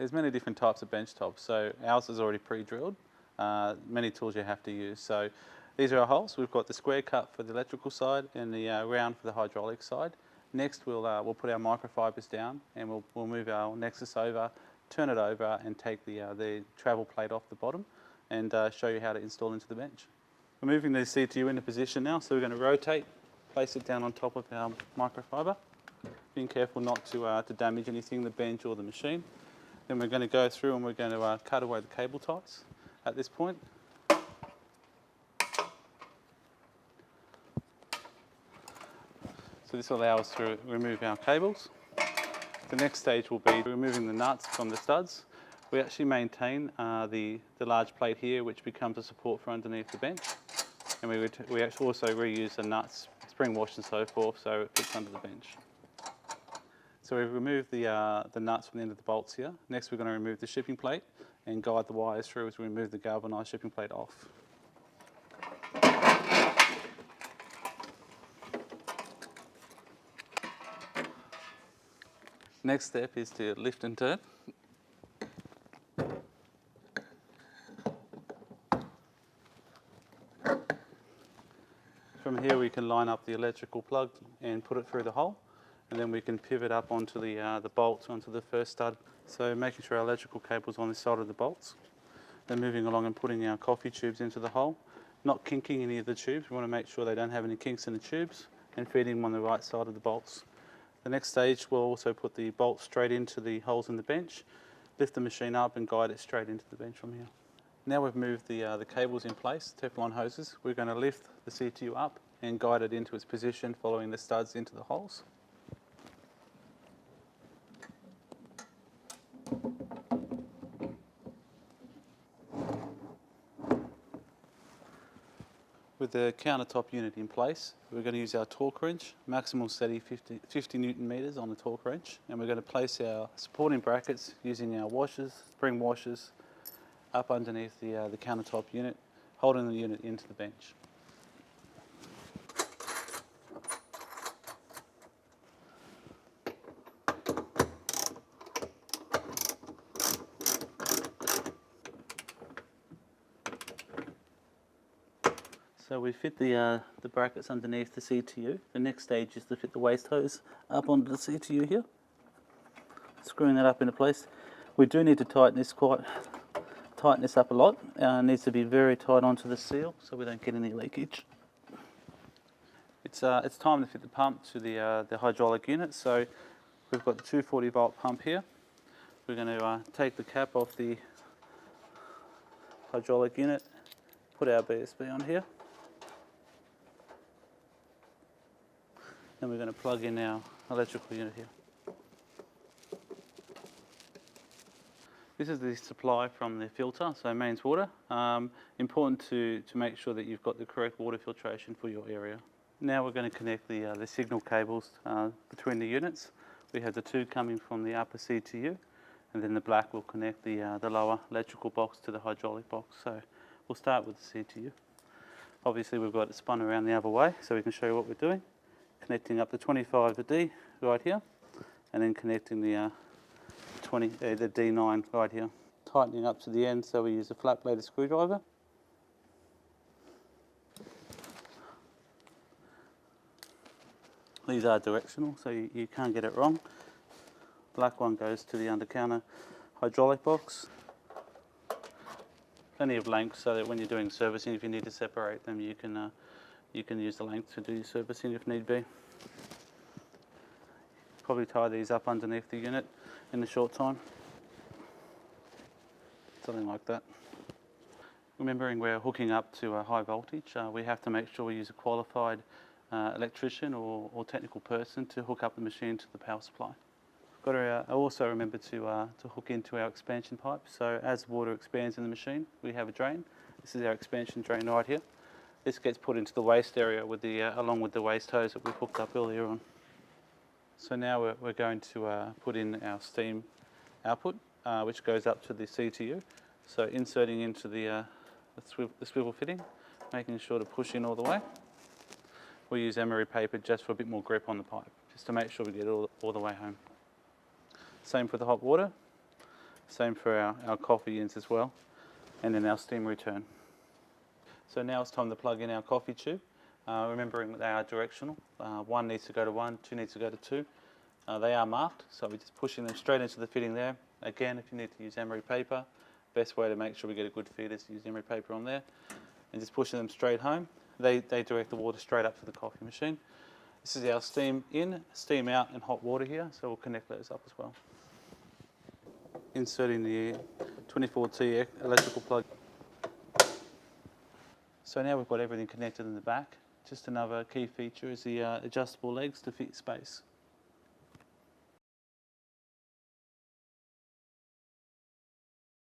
There's many different types of bench tops. So ours is already pre-drilled. Many tools you have to use. So these are our holes. We've got the square cut for the electrical side and the round for the hydraulic side. Next, we'll put our microfibers down and we'll move our nexus over, turn it over, and take the travel plate off the bottom, and show you how to install into the bench. We're moving the CTU into position now, so we're going to rotate, place it down on top of our microfiber, being careful not to damage anything, the bench or the machine. Then we're going to go through and we're going to cut away the cable ties at this point. So this will allow us to remove our cables. The next stage will be removing the nuts from the studs. We actually maintain the large plate here, which becomes a support for underneath the bench. And we actually also reuse the nuts, spring wash and so forth, so it fits under the bench. So we've removed the nuts from the end of the bolts here. Next we're going to remove the shipping plate and guide the wires through as we remove the galvanised shipping plate off. Next step is to lift and turn. From here we can line up the electrical plug and put it through the hole, and then we can pivot up onto the bolts onto the first stud. So making sure our electrical cable's on the side of the bolts. Then moving along and putting our coffee tubes into the hole. Not kinking any of the tubes, we want to make sure they don't have any kinks in the tubes, and feeding them on the right side of the bolts. The next stage we'll also put the bolts straight into the holes in the bench, lift the machine up and guide it straight into the bench from here. Now we've moved the cables in place, Teflon hoses, we're going to lift the CTU up and guide it into its position following the studs into the holes. With the countertop unit in place, we're going to use our torque wrench, maximal steady 50 Newton meters on the torque wrench, and we're going to place our supporting brackets using our washers, spring washers, up underneath the countertop unit, holding the unit into the bench. So we fit the brackets underneath the CTU. The next stage is to fit the waste hose up onto the CTU here. Screwing that up into place. We do need to tighten this up a lot. It needs to be very tight onto the seal so we don't get any leakage. It's time to fit the pump to the hydraulic unit. So we've got the 240 volt pump here. We're going to take the cap off the hydraulic unit, put our BSB on here. Then we're going to plug in our electrical unit here. This is the supply from the filter, so mains water. Important to make sure that you've got the correct water filtration for your area. Now we're going to connect the signal cables between the units. We have the two coming from the upper CTU, and then the black will connect the lower electrical box to the hydraulic box. So we'll start with the CTU. Obviously we've got it spun around the other way, so we can show you what we're doing. Connecting up the 25 to D right here, and then connecting the D9 right here. Tightening up to the end, so we use a flat bladed screwdriver. These are directional, so you can't get it wrong. Black one goes to the under-counter hydraulic box. Plenty of length so that when you're doing servicing, if you need to separate them, you can use the length to do your servicing if need be. Probably tie these up underneath the unit in a short time. Something like that. Remembering we're hooking up to a high voltage, we have to make sure we use a qualified electrician or technical person to hook up the machine to the power supply. Got to also remember to hook into our expansion pipe. So as water expands in the machine, we have a drain. This is our expansion drain right here. This gets put into the waste area with along with the waste hose that we hooked up earlier on. So now we're going to put in our steam output, which goes up to the CTU. So inserting into the swivel fitting, making sure to push in all the way. We use emery paper just for a bit more grip on the pipe, just to make sure we get it all the way home. Same for the hot water. Same for our coffee ins as well, and then our steam return. So now it's time to plug in our coffee tube, remembering they are directional. One needs to go to 1, 2 needs to go to 2. They are marked, so we're just pushing them straight into the fitting there. Again, if you need to use emery paper, best way to make sure we get a good feed is to use emery paper on there. And just pushing them straight home. They direct the water straight up to the coffee machine. This is our steam in, steam out and hot water here, so we'll connect those up as well. Inserting the 24T electrical plug. So now we've got everything connected in the back. Just another key feature is the adjustable legs to fit space.